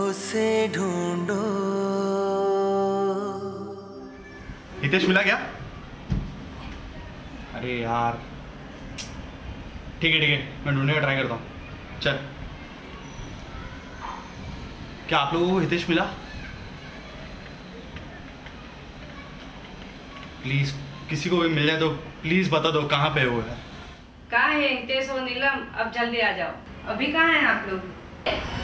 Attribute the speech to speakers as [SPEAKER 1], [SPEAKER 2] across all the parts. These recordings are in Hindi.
[SPEAKER 1] उसे ढूंढो।
[SPEAKER 2] हितेश मिला क्या? अरे यार ठीक है मैं ढूंढने का ट्राई करता हूँ। चल क्या आप लोगों को हितेश मिला? प्लीज किसी को भी मिल जाए तो प्लीज बता दो कहाँ पे वो है।
[SPEAKER 3] कहाँ है हितेश और नीलम? अब जल्दी आ जाओ। अभी कहाँ हैं आप लोग?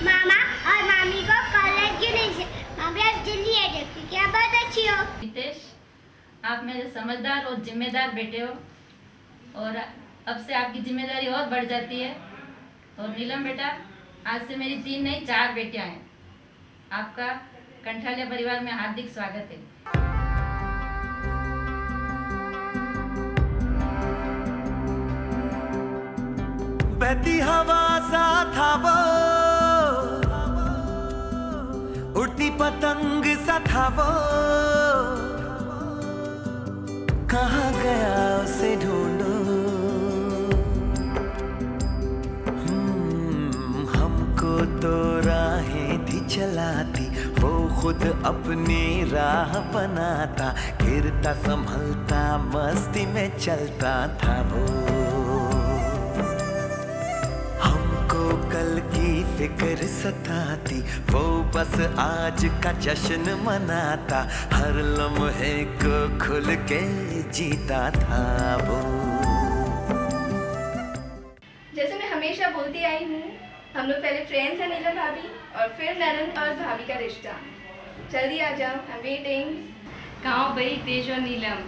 [SPEAKER 4] मामा और मामी को कॉलेज क्यों नहीं? मामी आप जल्दी आ जाओ क्योंकि आप बहुत अच्छी हो।
[SPEAKER 5] हितेश, आप मेरे समझदार और जिम्मेदार बेटे हो और अब से आपकी जिम्मेदारी और बढ़ जाती है। और नीलम बेटा, आज से मेरी 3 नहीं 4 बेटियां हैं। आपका कंठालिया परिवार में हार्दिक स्वागत है।
[SPEAKER 1] बहती हवा सा था वो, उड़ती पतंग सा था वो, कहाँ गया उसे ढूंढो। हमको तो राहें थी चलाती, वो खुद अपनी राह बनाता, गिरता संभलता मस्ती में चलता था वो। कल की फिक्र सताती, वो बस आज का जश्न मनाता, हर लम्हे को खुल के जीता था वो।
[SPEAKER 6] जैसे मैं हमेशा बोलती आई हूँ, हम लोग पहले फ्रेंड्स हैं नीलम भाभी, और फिर नैनन और भाभी का रिश्ता। जल्दी आ जाओ, आई एम वेटिंग।
[SPEAKER 3] कहाँ हो भाई हितेश और नीलम?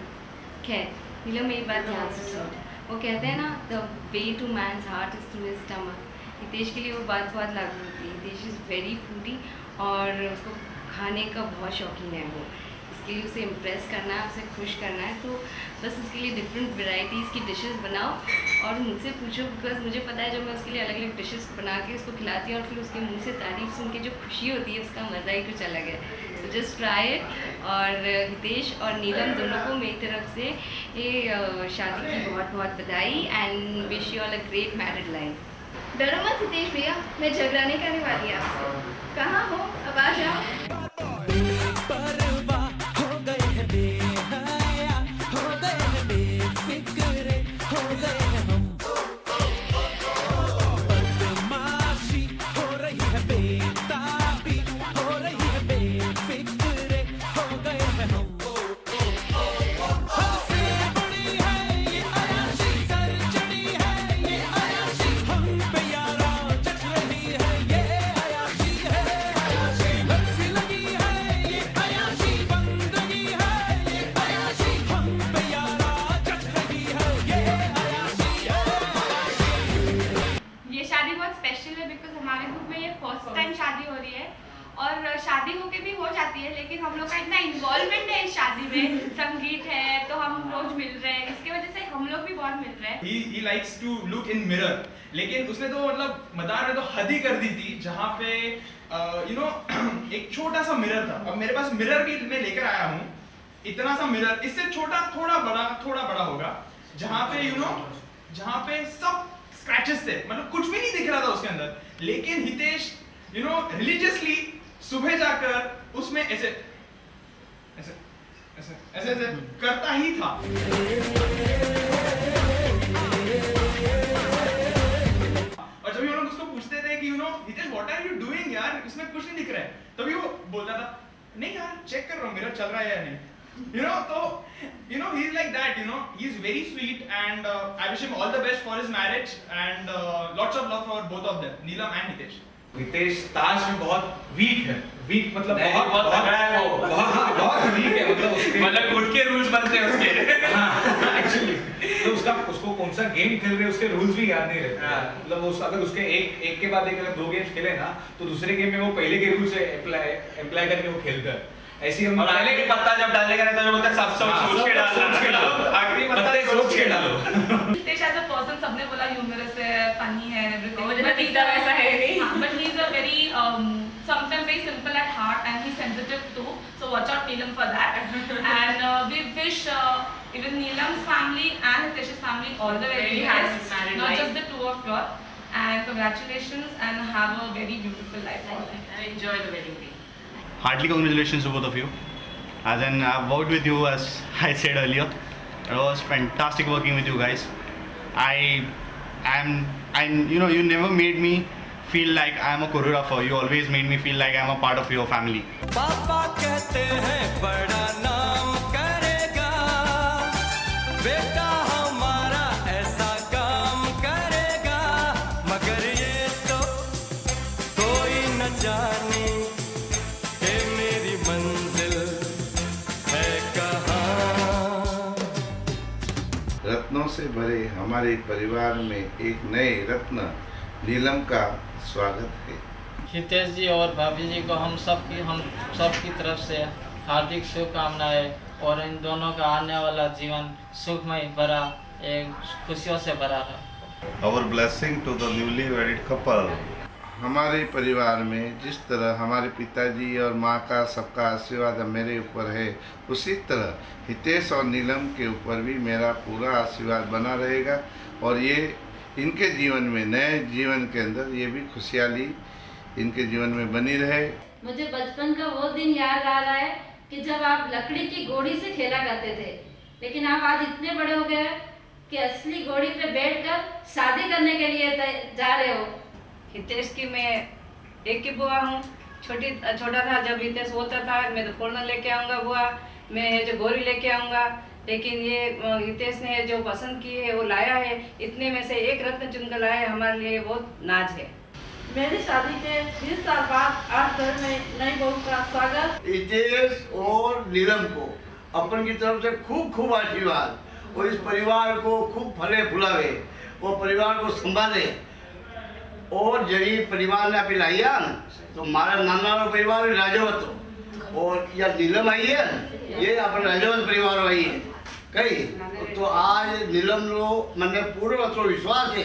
[SPEAKER 3] खैर नीलम मेरी बात ध्यान से सुन। वो कहते हैं ना, the way to man's heart is through his stomach. Hitesh के लिए वो बात बहुत लागू होती है। हितेश इज़ वेरी फूडी और उसको खाने का बहुत शौकीन है वो। इसके लिए उसे इम्प्रेस करना है, उसे खुश करना है, तो बस इसके लिए डिफरेंट वेराइटीज़ की डिशेस बनाओ और मुझसे पूछो, बिकॉज मुझे पता है जब मैं उसके लिए अलग अलग डिशेस बना के उसको खिलाती हूँ और फिर उसके मुंह से तारीफ सुन के जो खुशी होती है उसका मज़ा ही कुछ अलग है। तो जस्ट ट्राई इट। और हितेश और नीलम दोनों को मेरी तरफ से ये शादी की बहुत बहुत बधाई and wish you all a great married life.
[SPEAKER 6] डरो मत हितेश भैया, मैं झगड़ा नहीं करने वाली आपसे। कहाँ हो? अब आ जाओ। और शादी होके भी हो जाती है, लेकिन हम लोग का इतना इन्वॉल्वमेंट है इस शादी में, संगीत है तो हम रोज मिल रहे हैं, इसके वजह से हम लोग भी बहुत मिल रहे हैं।
[SPEAKER 2] He likes to look in mirror, लेकिन उसने तो मतलब मदार ने तो हद ही कर दी थी, जहाँ पे एक छोटा सा मिरर था। अब मेरे पास मिरर भी मैं लेकर आया हूँ, इतना सा मिरर, इससे छोटा थोड़ा बड़ा होगा, जहाँ पे जहाँ पे सब स्क्रैचेस थे, मतलब कुछ भी नहीं दिख रहा था उसके अंदर। लेकिन हितेश रिलीजियसली सुबह जाकर उसमें ऐसे करता ही था। और जब हम लोग उसको पूछते थे कि Hitesh what are you doing यार, इसमें कुछ नहीं दिख रहा है, तभी वो बोलता था नहीं यार चेक कर रहा हूँ, मेरा चल रहा है या नहीं। तो he is like that, he is very sweet and I wish him all the best for his marriage and lots of love for both of them, Neelam and Hitesh.
[SPEAKER 7] Hitesh ताश में बहुत वीक है, वीक मतलब बहुत
[SPEAKER 8] तगड़ा है वो,
[SPEAKER 7] बहुत वीक है,
[SPEAKER 8] मतलब खुद के रूल्स बनते हैं उसके।
[SPEAKER 7] हाँ एक्चुअली तो उसको कौन सा गेम खेल रहे हैं उसके रूल्स भी याद नहीं रहते। मतलब अगर उसके एक के बाद एक अगर 2 गेम्स खेले ना तो दूसरे गेम में वो पहले के रूल से अप्लाई करके वो खेलता है। ऐसी हम
[SPEAKER 8] पहले के पत्ता जब डालने का रहता है बोलते हैं सब सोच के डालो, आखिरी पत्ता सोच के डालो।
[SPEAKER 6] हितेश एज अ पर्सन सबने बोला ह्यूमरस है, फनी है, एवरीथिंग,
[SPEAKER 3] बट इतना वैसा है नहीं।
[SPEAKER 6] But he is a very sometimes very simple at heart and he's sensitive too, so watch out Neelam for that. And we wish even Neelam's family and Hitesh's family all the very best, not just the two of you.
[SPEAKER 9] and congratulations and have a very beautiful life. And enjoy the wedding day.
[SPEAKER 10] Heartily congratulations to both of you. As in, I've worked with you, as I said earlier. It was fantastic working with you guys. You never made me feel like I'm a choreographer. You always made me feel like I'm a part of your family.
[SPEAKER 1] पापा कहते हैं बड़ा नाम करेगा, बेटा हमारा ऐसा काम करेगा, मगर ये तो कोई न जाने कि मेरी मंजिल है कहाँ।
[SPEAKER 11] रत्नों से भरे हमारे परिवार में एक नए रत्न नीलम का स्वागत है।
[SPEAKER 12] हितेश जी और भाभी जी को हम सब की तरफ से हार्दिक शुभकामनाएं और इन दोनों का आने वाला जीवन सुखमय भरा, एक खुशियों से भरा है।
[SPEAKER 11] Our blessing to the newly wedded couple। हमारे परिवार में जिस तरह हमारे पिताजी और माँ का सबका आशीर्वाद मेरे ऊपर है, उसी तरह हितेश और नीलम के ऊपर भी मेरा पूरा आशीर्वाद बना रहेगा और ये इनके जीवन में, नए जीवन के अंदर ये भी खुशहाली इनके जीवन में बनी रहे।
[SPEAKER 5] मुझे बचपन का वो दिन याद आ रहा है कि जब आप लकड़ी की घोड़ी से खेला करते थे, लेकिन आप आज इतने बड़े हो गए कि असली घोड़ी पे बैठकर शादी करने के लिए जा रहे हो।
[SPEAKER 3] हितेश की मैं एक की बुआ हूँ। छोटा था जब हितेश होता था, मैं तो फोड़ना लेके आऊँगा बुआ, मैं जो गोरी लेके आऊँगा, लेकिन ये हितेश ने जो पसंद की है वो लाया है। इतने में से एक रत्न चुनकर लाया है, हमारे लिए बहुत नाज है।
[SPEAKER 13] मेरी शादी के 20 साल बाद आज घर में नई बहू का स्वागत।
[SPEAKER 14] हितेश और नीलम को अपन की तरफ से खूब खूब आशीर्वाद, और इस परिवार को खूब फले फुलावे, वो परिवार को संभाले। और यही परिवार ने अभी लाइया तो हमारा नाना परिवार राजवत और या नीलम आई है, ये अपन राजवत परिवार आई है कई। तो आज नीलम रो मैंने पूरा विश्वास है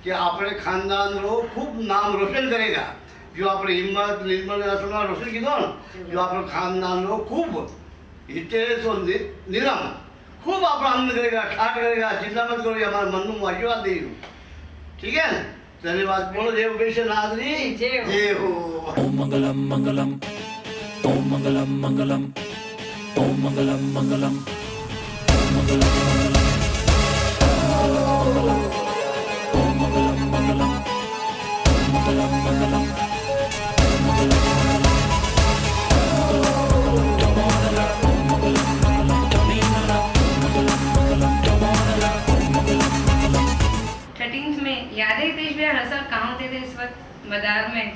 [SPEAKER 14] कि अपने खानदान रो खूब नाम रोशन करेगा। जो अपने हिम्मत निर्मल रोशन की दो, जो अपने खानदान रो खूब हितेश और नीलम खूब अपना आनंद करेगा, ठाट करेगा। चिंता मत करो, हमारे मन में आशीर्वाद दे। ठीक है, धन्यवाद। बोलो जय उपेश नाथरी जय हो।
[SPEAKER 1] ओम मंगलम मंगलम, ओम मंगलम मंगलम, ओम मंगलम मंगलम, ओम मंगलम मंगलम, ओम मंगलम मंगलम, ओम मंगलम मंगलम, ओम मंगलम
[SPEAKER 3] याद है हितेश भैया हर साल कहाँ होते थे इस वक्त मदार में?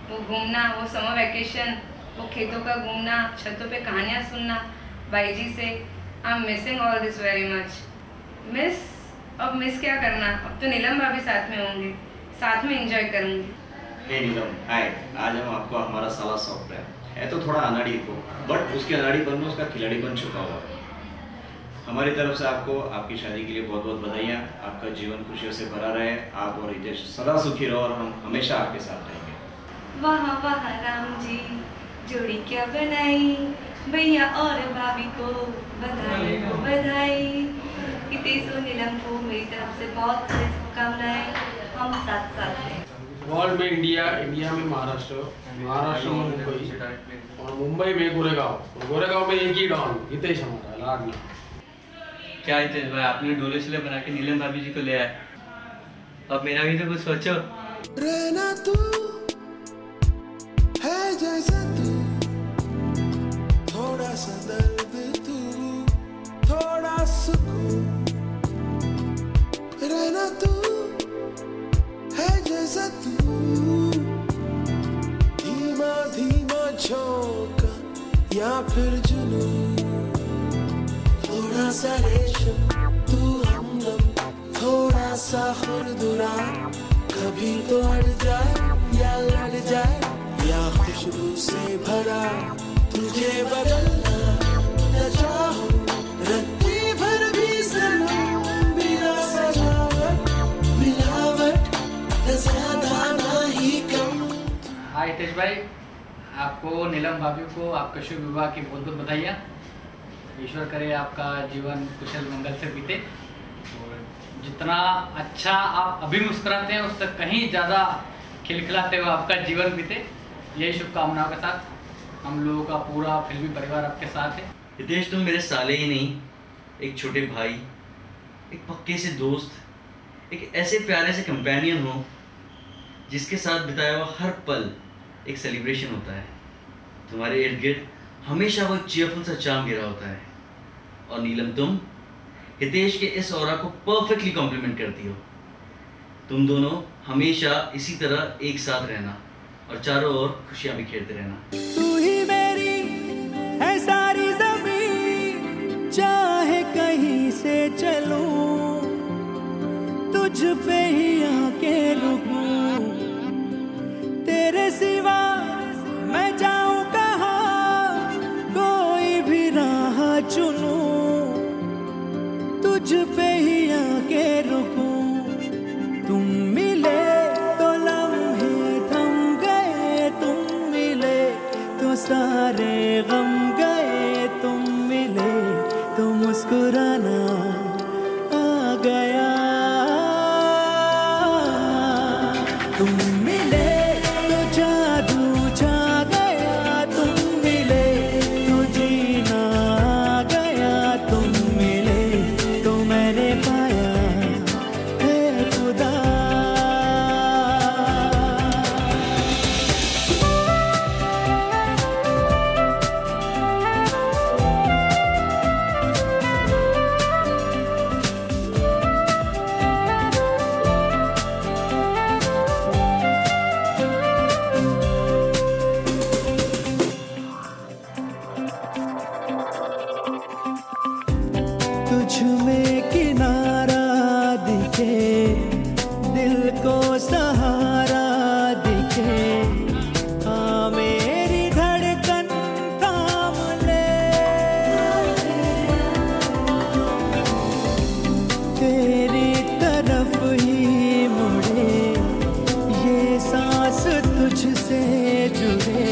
[SPEAKER 3] वो घूमना, वो समर वैकेशन, वो खेतों का घूमना, छतों पे कहानियाँ सुनना भाई जी से। I am missing all this very much. अब मिस क्या करना, अब तो नीलम भाभी साथ में होंगे, साथ में एंजॉय करूँगी।
[SPEAKER 15] हे नीलम, हाय। आज हम आपको हमारा साला सौंप रहे हैं। तो थोड़ा अनाड़ी को, बट उसके अनाड़ीपन में उसका खिलाड़ीपन छुपा हुआ है। हमारी तरफ से आपको आपकी शादी के लिए बहुत बहुत बधाइयाँ। आपका जीवन खुशियों से भरा रहे, आप और हितेश सदा सुखी रहो और हम हमेशा आपके साथ रहेंगे।
[SPEAKER 3] वाह वाह राम जी, जोड़ी क्या बनाई, भैया और भाभी को बधाई बधाई। हितेश और नीलम को मेरी तरफ से बहुत सारी शुभकामनाएं। हम साथ साथ हैं।
[SPEAKER 16] वर्ल्ड में इंडिया, इंडिया में महाराष्ट्र, महाराष्ट्र में मुंबई और मुंबई में गोरेगांव, गोरेगांव में एक ही डॉन हितेश हमारा लाडला।
[SPEAKER 17] क्या हितेश भाई, आपने डोले शोले बना के नीलम भाभी जी को ले आए, अब मेरा भी तो कुछ सोचो।
[SPEAKER 1] रहना तू है जैसा तू, थोड़ा सा दर्द तू, थोड़ा सुकून। रहना तू है जैसा तू, धीमा धीमा झोंका या फिर जुनून। थोड़ा सा रेशम तू हमदम, थोड़ा सा खुरदुरा, कभी तो अड़ जाए या लड़ जाए, या खुशबू से भरा तुझे बदलना न चाहूं रत्ती भर भी सनम, बिना सजावट मिलावट न ज्यादा ना ही कम।
[SPEAKER 12] हाय हितेश भाई, आपको नीलम भाभी को आपका शुभ विवाह की बहुत बहुत बधाइयाँ। ईश्वर करे आपका जीवन कुशल मंगल से बीते और
[SPEAKER 18] जितना अच्छा आप अभी मुस्कुराते हैं उससे कहीं ज़्यादा खिलखिलाते हुए आपका जीवन बीते, यही शुभकामनाओं के साथ हम लोगों का पूरा फिल्मी परिवार आपके साथ है।
[SPEAKER 15] हितेश, तुम मेरे साले ही नहीं, एक छोटे भाई, एक पक्के से दोस्त, एक ऐसे प्यारे से कंपेनियन हो जिसके साथ बिताया हुआ हर पल एक सेलिब्रेशन होता है। तुम्हारे इर्द गिर्द हमेशा वो चीयरफुल सा चार्म गिरा होता है। और नीलम, तुम हितेश के इस ऑरा को परफेक्टली कॉम्प्लीमेंट करती हो। तुम दोनों हमेशा इसी तरह एक साथ रहना और चारों ओर खुशियां बिखेरते रहना।
[SPEAKER 19] तू ही मेरी है सारी ज़मीं, चाहे कहीं से चलूं, तुझ पे ही आके रुकूं, तेरे सिवा मैं जाऊं कहाँ, कोई भी राह चुनूं, तुझ पे ही आके रुकूं। तुम मिले तो लम्हे थम गए, तुम मिले तो सारे गम गए, तुम मिले तो मुस्कुराना आ गया। तुम मिले तो जादू छा गया, तुम मिले तो जीना आ गया, तुम मिले तो मैंने पाया है खुदा। तुझ में किनारा दिखे, दिल को सहारा दिखे, हाँ मेरी धड़कन थाम ले, तेरी तरफ ही मुड़े, ये सांस तुझसे जुड़े,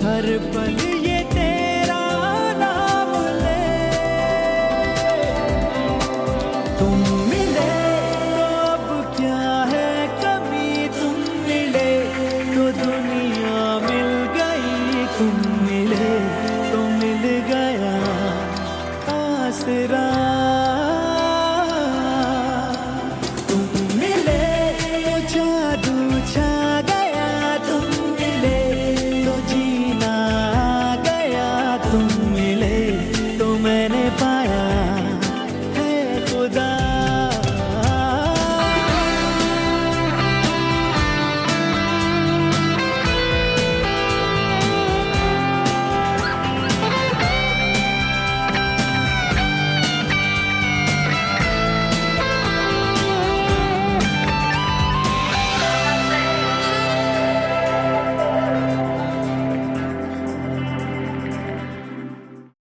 [SPEAKER 19] हर पल